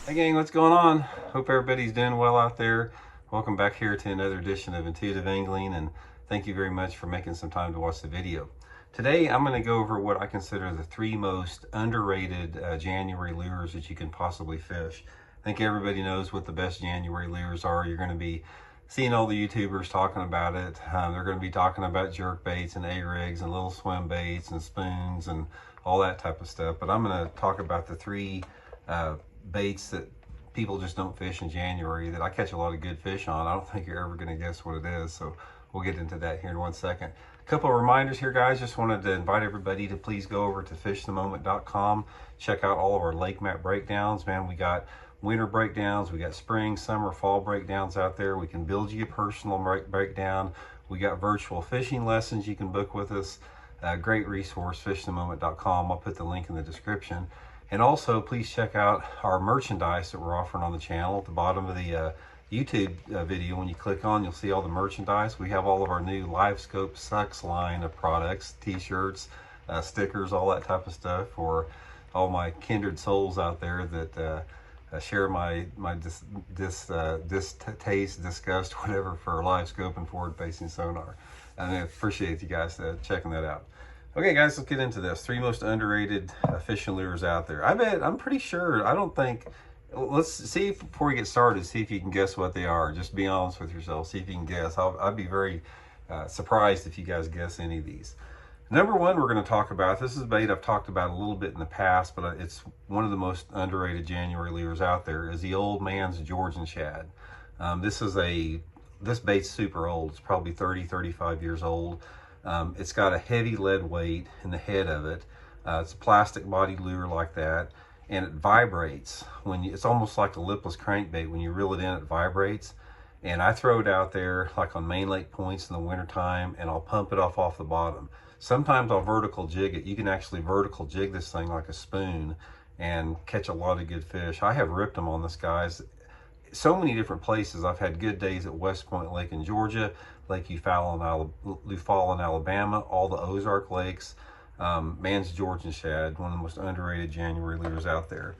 Hey gang, what's going on? Hope everybody's doing well out there. Welcome back here to another edition of Intuitive Angling, and thank you very much for making some time to watch the video. Today I'm going to go over what I consider the three most underrated January lures that you can possibly fish. I think everybody knows what the best January lures are. You're going to be seeing all the YouTubers talking about it. They're going to be talking about jerk baits and A-rigs and little swim baits and spoons and all that type of stuff. But I'm going to talk about the three baits that people just don't fish in January that I catch a lot of good fish on. I don't think you're ever going to guess what it is, so we'll get into that here in 1 second. A couple of reminders here, guys. Just wanted to invite everybody to please go over to fishthemoment.com. Check out all of our lake map breakdowns. Man, we got winter breakdowns, we got spring, summer, fall breakdowns out there. We can build you a personal breakdown. We got virtual fishing lessons you can book with us. Great resource, fishthemoment.com. I'll put the link in the description. And also, please check out our merchandise that we're offering on the channel. At the bottom of the YouTube video, when you click on, you'll see all the merchandise. We have all of our new LiveScope Sucks line of products, t-shirts, stickers, all that type of stuff for all my kindred souls out there that share my distaste, disgust, whatever, for LiveScope and forward-facing sonar. And I appreciate you guys checking that out. Okay, guys, let's get into this. Three most underrated fishing lures out there. I'm pretty sure, let's see, before we get started, see if you can guess what they are. Just be honest with yourself, see if you can guess. I'd be very surprised if you guys guess any of these. Number one we're going to talk about, this is a bait I've talked about a little bit in the past, but it's one of the most underrated January lures out there, is the Old Man's Georgian Shad. This bait's super old. It's probably 30, 35 years old. It's got a heavy lead weight in the head of it. It's a plastic body lure like that, and it vibrates. It's almost like a lipless crankbait. When you reel it in, it vibrates. And I throw it out there like on main lake points in the wintertime, and I'll pump it off the bottom. Sometimes I'll vertical jig it. You can actually vertical jig this thing like a spoon and catch a lot of good fish. I have ripped them on this, guys. So many different places. I've had good days at West Point Lake in Georgia, Lake Eufaula in Alabama, all the Ozark lakes. Man's Georgian Shad, one of the most underrated January lures out there.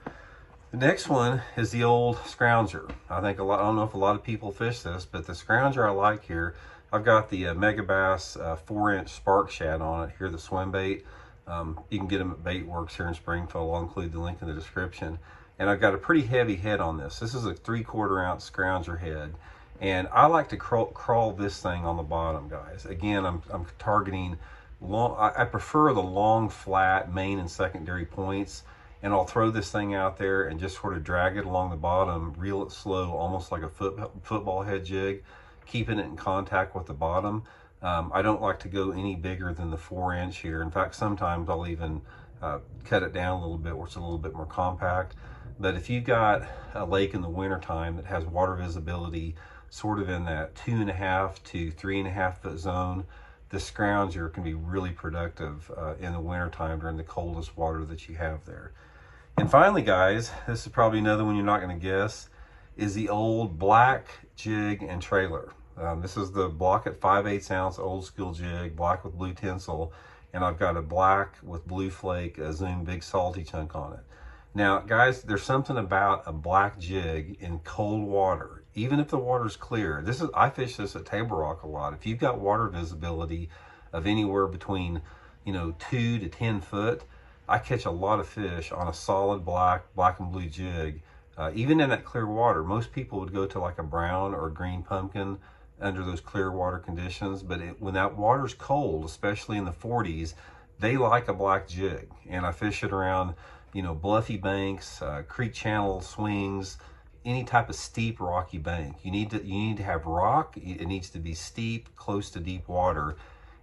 The next one is the old Scrounger. I don't know if a lot of people fish this, but the Scrounger I like here, I've got the Megabass 4-inch Spark Shad on it here, the swim bait. You can get them at Baitworks here in Springfield. I'll include the link in the description. And I've got a pretty heavy head on this. This is a 3/4 ounce Scrounger head. And I like to crawl this thing on the bottom, guys. Again, I'm targeting long. I prefer the long, flat main and secondary points. And I'll throw this thing out there and just sort of drag it along the bottom, reel it slow, almost like a football head jig, keeping it in contact with the bottom. I don't like to go any bigger than the 4-inch here. In fact, sometimes I'll even cut it down a little bit where it's a little bit more compact. But if you've got a lake in the wintertime that has water visibility sort of in that 2.5 to 3.5 foot zone, the Scrounger can be really productive in the wintertime during the coldest water that you have there. And finally, guys, this is probably another one you're not going to guess, is the old black jig and trailer. This is the block at 5/8 ounce old school jig, black with blue tinsel, and I've got a black with blue flake Zoom Big Salty chunk on it. Now, guys, there's something about a black jig in cold water, even if the water's clear. I fish this at Table Rock a lot. If you've got water visibility of anywhere between, 2 to 10 foot, I catch a lot of fish on a solid black and blue jig. Even in that clear water, most people would go to like a brown or a green pumpkin under those clear water conditions. But when that water's cold, especially in the 40s, they like a black jig. And I fish it around bluffy banks, creek channel swings, any type of steep rocky bank. You need to have rock. It needs to be steep, close to deep water,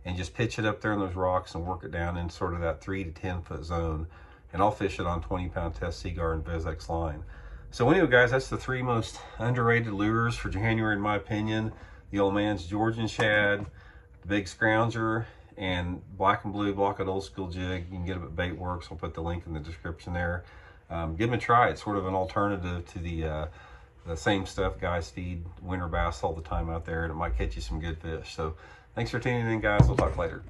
and just pitch it up there in those rocks and work it down in sort of that 3 to 10 foot zone. And I'll fish it on 20-pound test Seaguar and Vezex line. So anyway, guys, that's the three most underrated lures for January, in my opinion. The Old Man's Georgian Shad, the Big Scrounger, and black and blue block at old school jig. You can get them at Baitworks. I'll put the link in the description there. Give them a try. It's sort of an alternative to the same stuff guys feed winter bass all the time out there, and it might catch you some good fish. So thanks for tuning in, guys. We'll talk later.